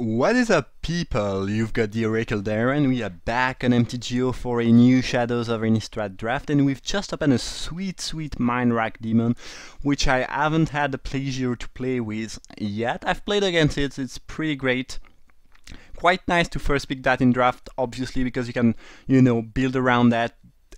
What is up, people? You've got the Oracle there, and we are back on MTGO for a new Shadows of Innistrad draft, and we've just opened a sweet Mind Rack Demon, which I haven't had the pleasure to play with yet. I've played against it, it's pretty great. Quite nice to first pick that in draft, obviously, because you can, build around that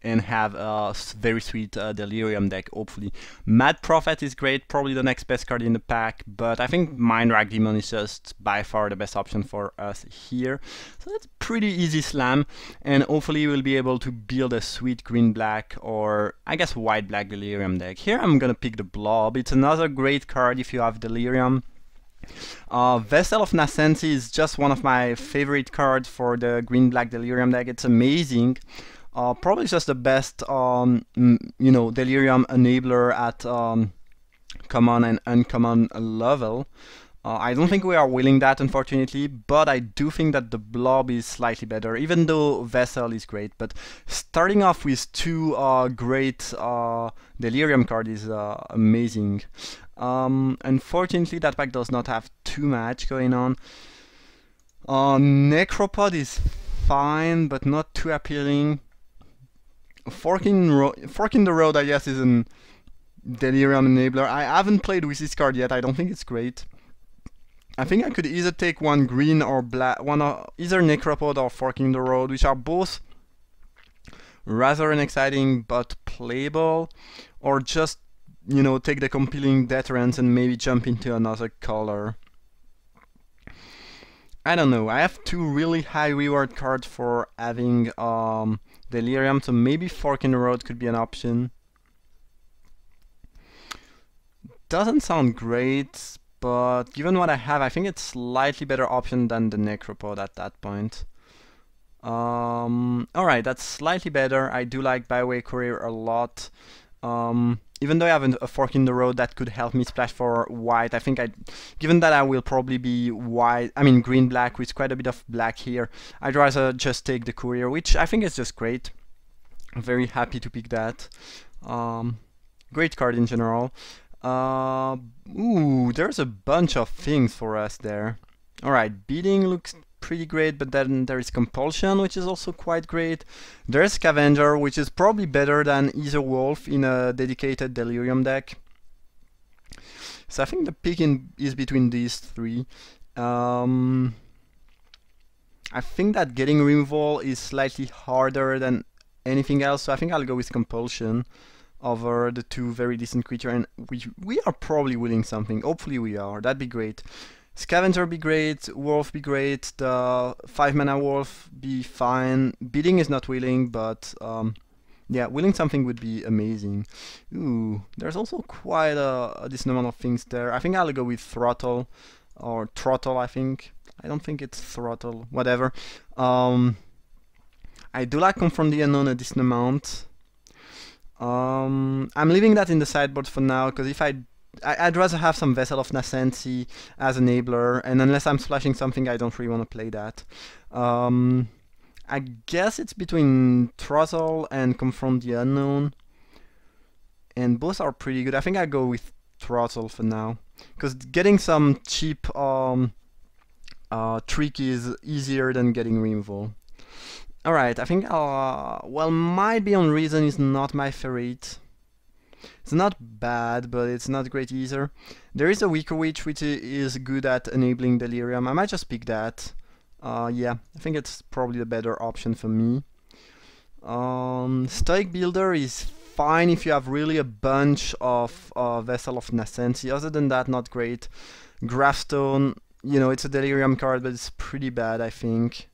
and have a very sweet Delirium deck, hopefully. Mad Prophet is great, probably the next best card in the pack, but I think Mind Rack Demon is just by far the best option for us here. So that's pretty easy slam, and hopefully we'll be able to build a sweet green-black or I guess white-black Delirium deck. Here I'm gonna pick the Blob. It's another great card if you have Delirium. Vessel of Nascency is just one of my favorite cards for the green-black Delirium deck. It's amazing. Probably just the best, Delirium enabler at common and uncommon level. I don't think we are willing that, unfortunately, but I do think that the Blob is slightly better, even though Vessel is great. But starting off with two great Delirium cards is amazing. Unfortunately, that pack does not have too much going on. Necropod is fine, but not too appealing. Fork in the Road, I guess, is an Delirium enabler. I haven't played with this card yet. I don't think it's great. I think I could either take one green or black, either Necropod or Fork in the Road, which are both rather unexciting but playable, or just take the Compelling Deterrence and maybe jump into another color. I don't know. I have two really high reward cards for having Delirium, so maybe Fork in the Road could be an option. Doesn't sound great, but given what I have, I think it's slightly better option than the Necropod at that point. Alright, that's slightly better. I do like Byway Courier a lot. Even though I have a Fork in the Road that could help me splash for white, I think given that I will probably be green-black with quite a bit of black here, I'd rather just take the Courier, which I think is just great. I'm very happy to pick that. Great card in general. Ooh, there's a bunch of things for us there. Alright, Beating looks pretty great, but then there is Compulsion, which is also quite great. There's Scavenger, which is probably better than either Wolf in a dedicated Delirium deck. So I think the pick is between these three. I think that getting removal is slightly harder than anything else, so I think I'll go with Compulsion over the two very decent creatures, and we are probably winning something. Hopefully we are. That'd be great. Scavenger be great, Wolf be great, the 5-mana Wolf be fine. Beating is not willing, but yeah, willing something would be amazing. Ooh, there's also quite a decent amount of things there. I think I'll go with Throttle, or Throttle, I think. I don't think it's Throttle, whatever. I do like Confront the Unknown a decent amount. I'm leaving that in the sideboard for now, because if I'd rather have some Vessel of Nascency as enabler, and unless I'm splashing something, I don't really want to play that. I guess it's between Throttle and Confront the Unknown, and both are pretty good. I think I go with Throttle for now, because getting some cheap trick is easier than getting removal. Alright, I think My Beyond Reason is not my favorite. It's not bad, but it's not great either. There is a Weaker Witch, which is good at enabling Delirium. I might just pick that. Yeah, I think it's probably the better option for me. Stoic Builder is fine if you have really a bunch of Vessel of Nascency. Other than that, not great. Graphstone, it's a Delirium card, but it's pretty bad, I think.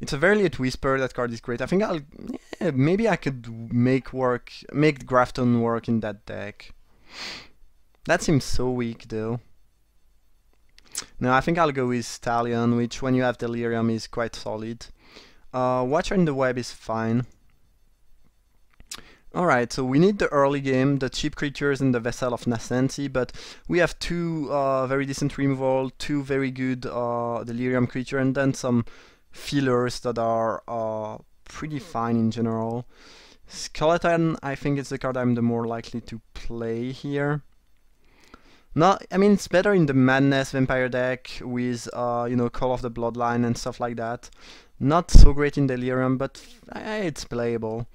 It's a very late Whisper. That card is great. I think maybe I could make Graphstone work in that deck. That seems so weak, though. No, I think I'll go with Stallion, which when you have Delirium is quite solid. Watcher in the Web is fine. Alright, so we need the early game, the cheap creatures and the Vessel of Nascency, but we have two very decent removal, two very good Delirium creature, and then some fillers that are pretty fine in general. Skeleton, I think it's the card I'm the more likely to play here. No, I mean it's better in the Madness Vampire deck with you know, Call of the Bloodline and stuff like that. Not so great in Delirium, but it's playable.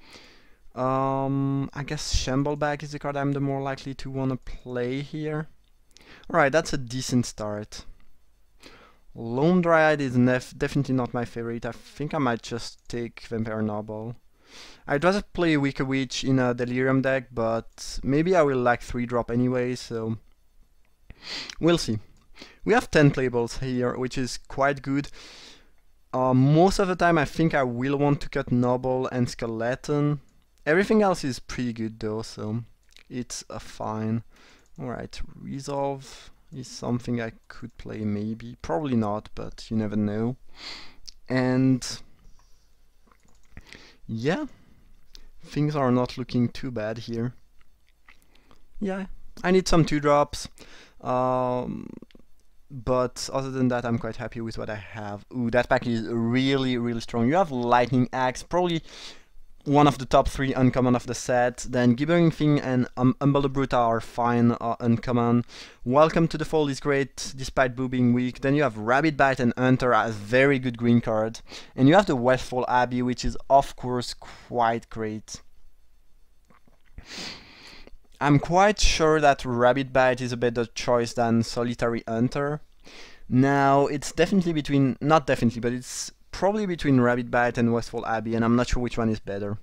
I guess Shambleback is the card I'm the more likely to want to play here. Alright, that's a decent start. Lone Dryad is definitely not my favorite. I think I might just take Vampire Noble. I'd rather play Wicked Witch in a Delirium deck, but maybe I will like 3-drop anyway, so we'll see. We have 10 playables here, which is quite good. Most of the time I think I will want to cut Noble and Skeleton. Everything else is pretty good though, so it's fine. Alright, Resolve is something I could play maybe. Probably not, but you never know. And yeah, things are not looking too bad here. Yeah, I need some 2-drops. But other than that, I'm quite happy with what I have. Ooh, that pack is really, really strong. You have Lightning Axe, probably one of the top 3 uncommon of the set. Then Gibbering Thing and Humble the Brute are fine uncommon. Welcome to the Fold is great, despite Boo being weak. Then you have Rabbit Bite and Hunter as very good green card. And you have the Westfall Abbey, which is of course quite great. I'm quite sure that Rabbit Bite is a better choice than Solitary Hunter. Now, it's definitely between, not definitely, but it's probably between Rabbit Bite and Westfall Abbey, and I'm not sure which one is better.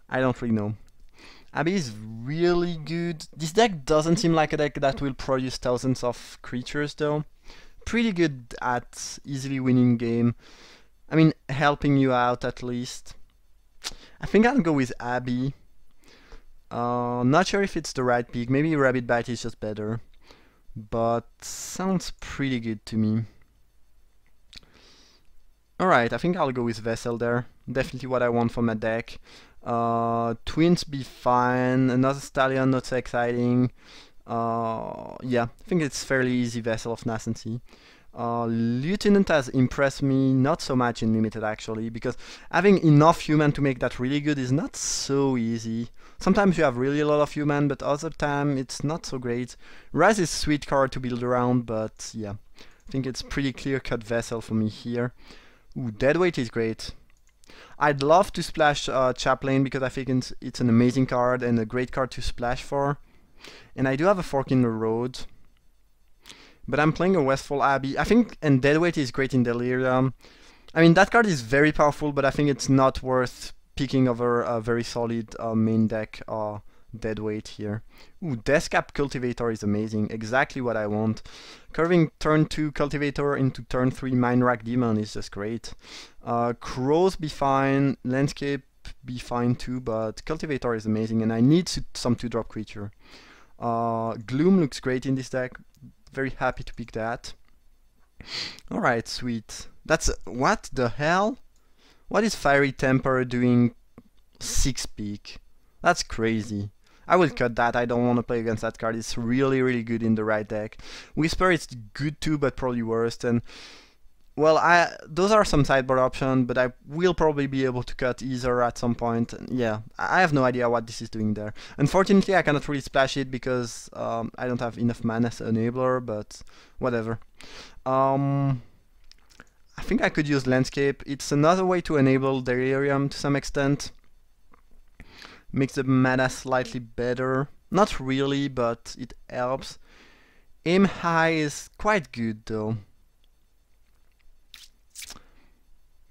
I don't really know. Abbey is really good. This deck doesn't seem like a deck that will produce thousands of creatures though. Pretty good at easily winning game. I mean, helping you out at least. I think I'll go with Abbey. Not sure if it's the right pick. Maybe Rabbit Bite is just better. But sounds pretty good to me. Alright, I think I'll go with Vessel there. Definitely what I want from a deck. Twins be fine. Another Stallion, not so exciting. Yeah, I think it's fairly easy Vessel of Nascency. Lieutenant has impressed me, not so much in Limited actually, because having enough human to make that really good is not so easy. Sometimes you have really a lot of human, but other time it's not so great. Rise is a sweet card to build around, but yeah, I think it's pretty clear-cut Vessel for me here. Ooh, Deadweight is great. I'd love to splash Chaplain because I think it's an amazing card and a great card to splash for. And I do have a Fork in the Road. But I'm playing a Westfall Abbey. I think, and Deadweight is great in Delirium. I mean, that card is very powerful, but I think it's not worth picking over a very solid main deck Deadweight here. Ooh, Deathcap Cultivator is amazing. Exactly what I want. Curving turn 2 Cultivator into turn 3 Mind Rack Demon is just great. Crows be fine. Landscape be fine too, but Cultivator is amazing, and I need some 2-drop creature. Gloom looks great in this deck. Very happy to pick that. Alright, sweet. That's... what the hell? What is Fiery Temper doing 6 peak? That's crazy. I will cut that. I don't want to play against that card. It's really, really good in the right deck. Whisper is good too, but probably worse. And well, those are some sideboard options, but I will probably be able to cut either at some point. Yeah, I have no idea what this is doing there. Unfortunately, I cannot really splash it because I don't have enough mana as enabler, but whatever. I think I could use Landscape. It's another way to enable Delirium to some extent. Makes the mana slightly better. Not really, but it helps. Aim High is quite good though.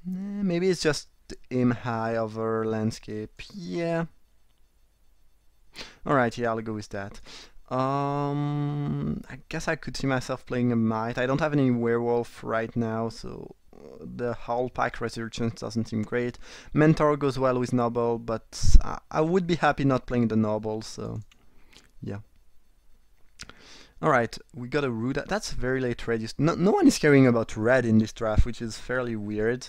Maybe it's just Aim High over Landscape. Yeah. Alright, yeah, I'll go with that. I guess I could see myself playing a Might. I don't have any Werewolf right now, so the Howl Pack Resurgence doesn't seem great. Mentor goes well with Noble, but I would be happy not playing the Noble, so yeah. Alright, we got a Root. That's very late red. No one is caring about red in this draft, which is fairly weird.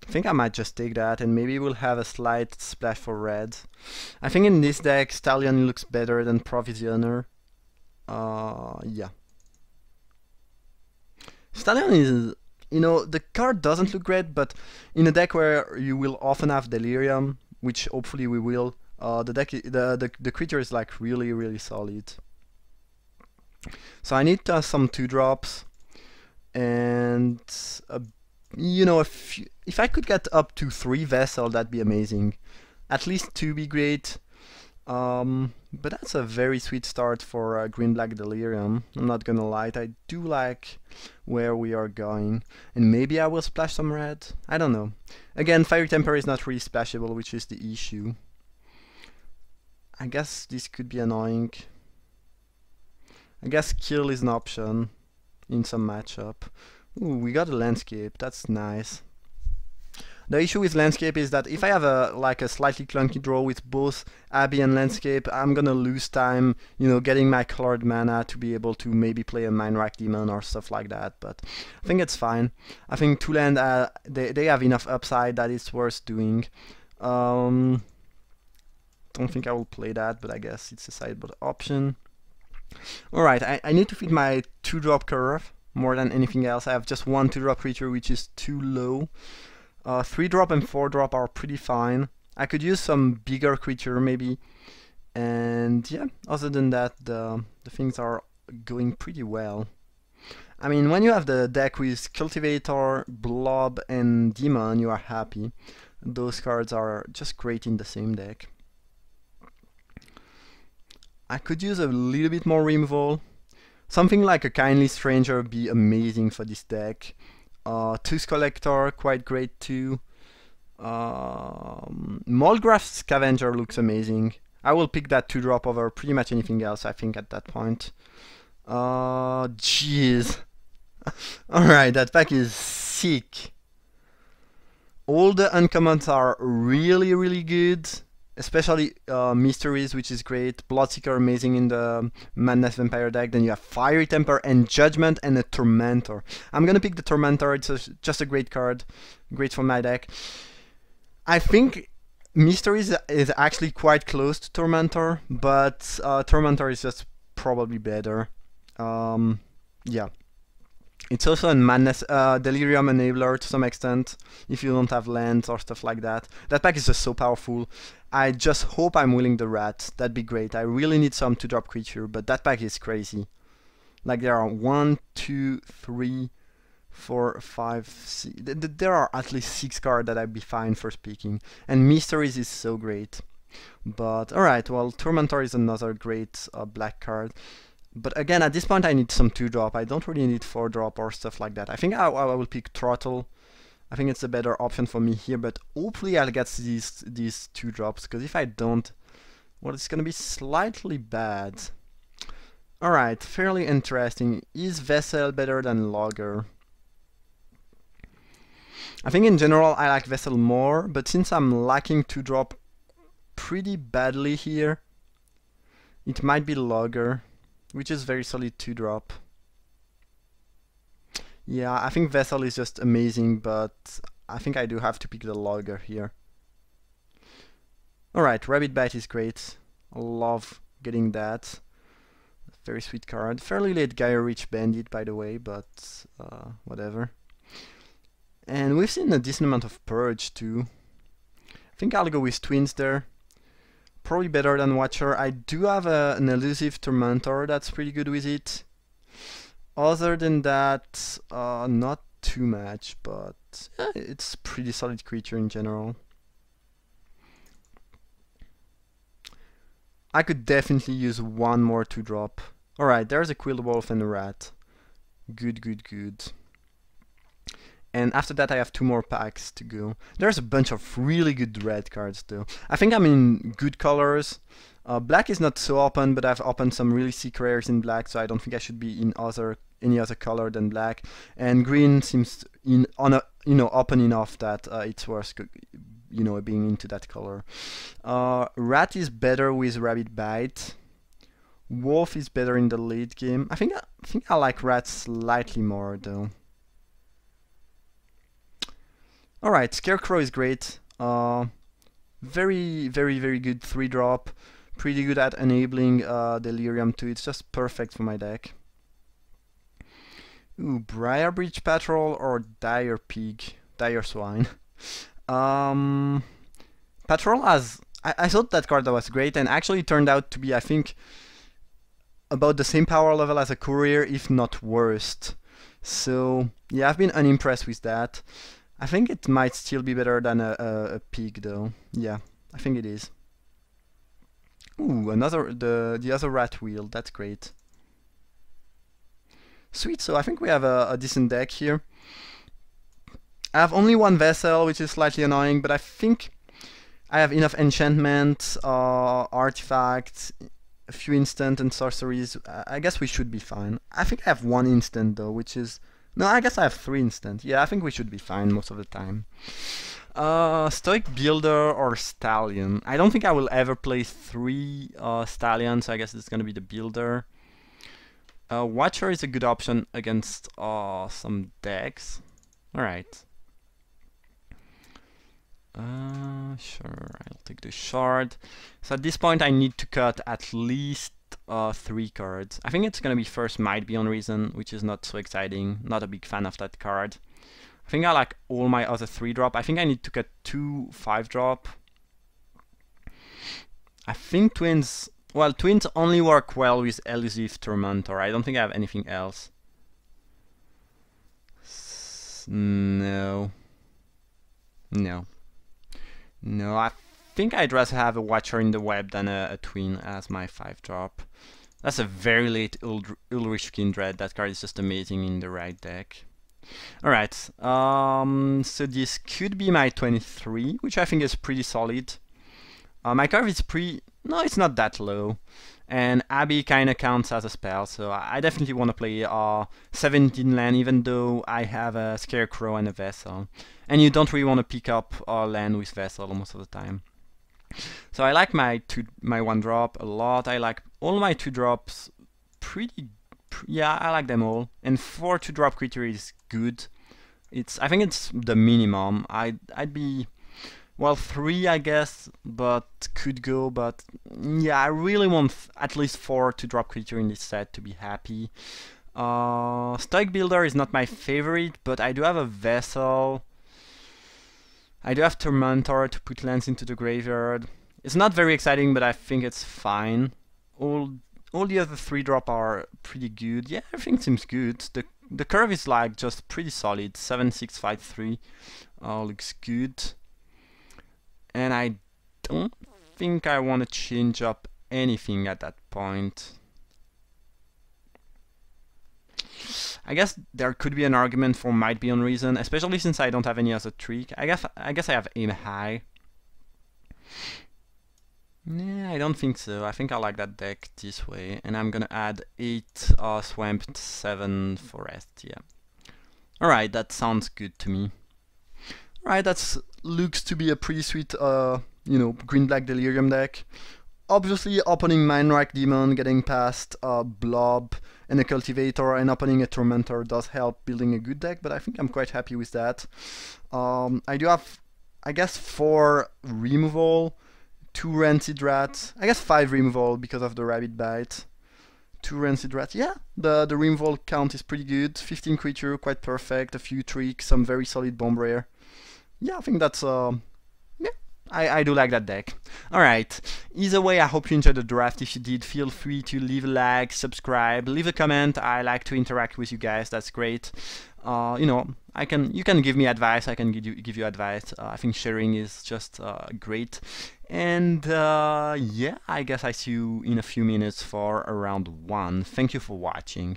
I think I might just take that, and maybe we'll have a slight splash for red. I think in this deck, Stallion looks better than Provisioner. Yeah. Stallion is, you know, the card doesn't look great, but in a deck where you will often have Delirium, which hopefully we will, the creature is like really solid. So I need some 2-drops, and you know, if I could get up to 3 vessel, that'd be amazing. At least 2 be great. But that's a very sweet start for Green-Black Delirium. I'm not gonna lie, I do like where we are going. And maybe I will splash some red? I don't know. Again, Fiery Temper is not really splashable, which is the issue. I guess this could be annoying. I guess Kill is an option in some matchup. Ooh, we got a Landscape, that's nice. The issue with Landscape is that if I have a slightly clunky draw with both Abbey and Landscape, I'm gonna lose time, you know, getting my colored mana to be able to maybe play a Mind Rack Demon or stuff like that. But I think it's fine. I think 2 land they have enough upside that it's worth doing. Don't think I will play that, but I guess it's a sideboard option. Alright, I need to feed my 2-drop curve more than anything else. I have just 1 2-drop creature, which is too low. 3-drop and 4-drop are pretty fine. I could use some bigger creature maybe. And yeah, other than that, the things are going pretty well. I mean, when you have the deck with Cultivator, Blob, and Demon, you are happy. Those cards are just great in the same deck. I could use a little bit more removal. Something like a Kindly Stranger would be amazing for this deck. Tooth Collector, quite great too. Moldgraf Scavenger looks amazing. I will pick that 2-drop over pretty much anything else, I think, at that point. Jeez. Alright, that pack is sick. All the uncommons are really good. Especially Mysteries, which is great. Bloodseeker, amazing in the Madness Vampire deck. Then you have Fiery Temper and Judgment and a Tormentor. I'm gonna pick the Tormentor, it's just a great card. Great for my deck. I think Mysteries is actually quite close to Tormentor, but Tormentor is just probably better. Yeah. It's also a Madness Delirium enabler to some extent, if you don't have lands or stuff like that. That pack is just so powerful. I just hope I'm willing the Rat. That'd be great. I really need some 2-drop creature, but that pack is crazy. Like there are 1, 2, 3, 4, 5, 6. There are at least 6 cards that I'd be fine for speaking. And Mysteries is so great. But alright, well, Tormentor is another great black card. But again, at this point I need some 2-drop. I don't really need 4-drop or stuff like that. I think I will pick Throttle. I think it's a better option for me here, but hopefully I'll get these 2-drops, because if I don't, well, it's gonna be slightly bad. Alright, fairly interesting. Is Vessel better than Logger? I think in general I like Vessel more, but since I'm lacking 2-drop pretty badly here, it might be Logger, which is very solid 2-drop. Yeah, I think Vessel is just amazing, but I think I do have to pick the Logger here. Alright, Rabbit Bite is great. I love getting that. Very sweet card. Fairly late Gaia Reach Bandit, by the way, but whatever. And we've seen a decent amount of Purge too. I think I'll go with Twins there. Probably better than Watcher. I do have an elusive Tormentor that's pretty good with it. Other than that, not too much, but yeah, it's pretty solid creature in general. I could definitely use 1 more 2-drop. Alright, there's a Quilled Wolf and a Rat. Good. And after that I have 2 more packs to go. There's a bunch of really good red cards though. I think I'm in good colors. Black is not so open, but I've opened some really sick rares in black, so I don't think I should be in any other color than black. And green seems open enough that it's worth being into that color. Rat is better with Rabbit Bite. Wolf is better in the late game. I think I like Rat slightly more though. Alright, Scarecrow is great. Very good 3-drop. Pretty good at enabling Delirium too. It's just perfect for my deck. Ooh, Briar Breach Patrol or Dire Pig. Dire Swine. Patrol has I thought that card was great, and actually turned out to be, I think, about the same power level as a courier, if not worse. So yeah, I've been unimpressed with that. I think it might still be better than a pig, though. Yeah, I think it is. Ooh, the other rat wheel. That's great. Sweet. So I think we have a decent deck here. I have only one vessel, which is slightly annoying, but I think I have enough enchantment, artifacts, a few instant and sorceries. I guess we should be fine. I think I have one instant though, which is... No, I guess I have 3 instant. Yeah, I think we should be fine most of the time. Stoic Builder or Stallion. I don't think I will ever play 3 Stallions, so I guess it's gonna be the Builder. Watcher is a good option against some decks. Alright. Sure, I'll take the shard. So at this point I need to cut at least 3 cards. I think it's gonna be first Might Beyond Reason, which is not so exciting. Not a big fan of that card. I think I like all my other 3-drop. I think I need to cut 2 5-drop. I think twins... Well, twins only work well with Elusive Tormentor. I don't think I have anything else. No. No. No, I think I'd rather have a Watcher in the Web than a twin as my 5-drop. That's a very late Ulrich Kindred. That card is just amazing in the right deck. Alright, so this could be my 23, which I think is pretty solid. My curve is pretty... No, it's not that low. And Abbey kinda counts as a spell, so I definitely want to play 17 land, even though I have a Scarecrow and a Vessel. And you don't really want to pick up land with Vessel most of the time. So I like my 1-drop a lot. I like all my 2-drops yeah, I like them all. And 4 2-drop creature is good. I think it's the minimum. I'd be... Well, 3 I guess, but could go, but yeah, I really want at least 4 2-drop creature in this set to be happy. Stoic Builder is not my favorite, but I do have a Vessel. I do have Tormentor to put lands into the graveyard. It's not very exciting, but I think it's fine. All the other 3-drop are pretty good. Yeah, everything seems good. The curve is like just pretty solid. 7, 6, 5, 3 looks good. And I don't think I want to change up anything at that point. I guess there could be an argument for Might Beyond Reason, especially since I don't have any other trick. I guess I have Aim High. Yeah, I don't think so. I think I like that deck this way, and I'm gonna add 8 Swamp, 7 Forest. Yeah. Alright, that sounds good to me. Alright, that looks to be a pretty sweet, green-black Delirium deck. Obviously, opening Mindwreck Demon, getting past Blob and a Cultivator, and opening a Tormentor does help building a good deck, but I think I'm quite happy with that. I do have, I guess, 4 removal, 2 Rancid Rats, I guess 5 removal because of the Rabbit Bite. 2 Rancid Rats, yeah, the removal count is pretty good. 15 creature, quite perfect, a few tricks, some very solid Bomb Rare. Yeah, I think that's, yeah, I do like that deck. Alright, either way, I hope you enjoyed the draft. If you did, feel free to leave a like, subscribe, leave a comment. I like to interact with you guys, that's great. You can give me advice, I can give you advice. I think sharing is just great. And yeah, I guess I see you in a few minutes for round 1. Thank you for watching.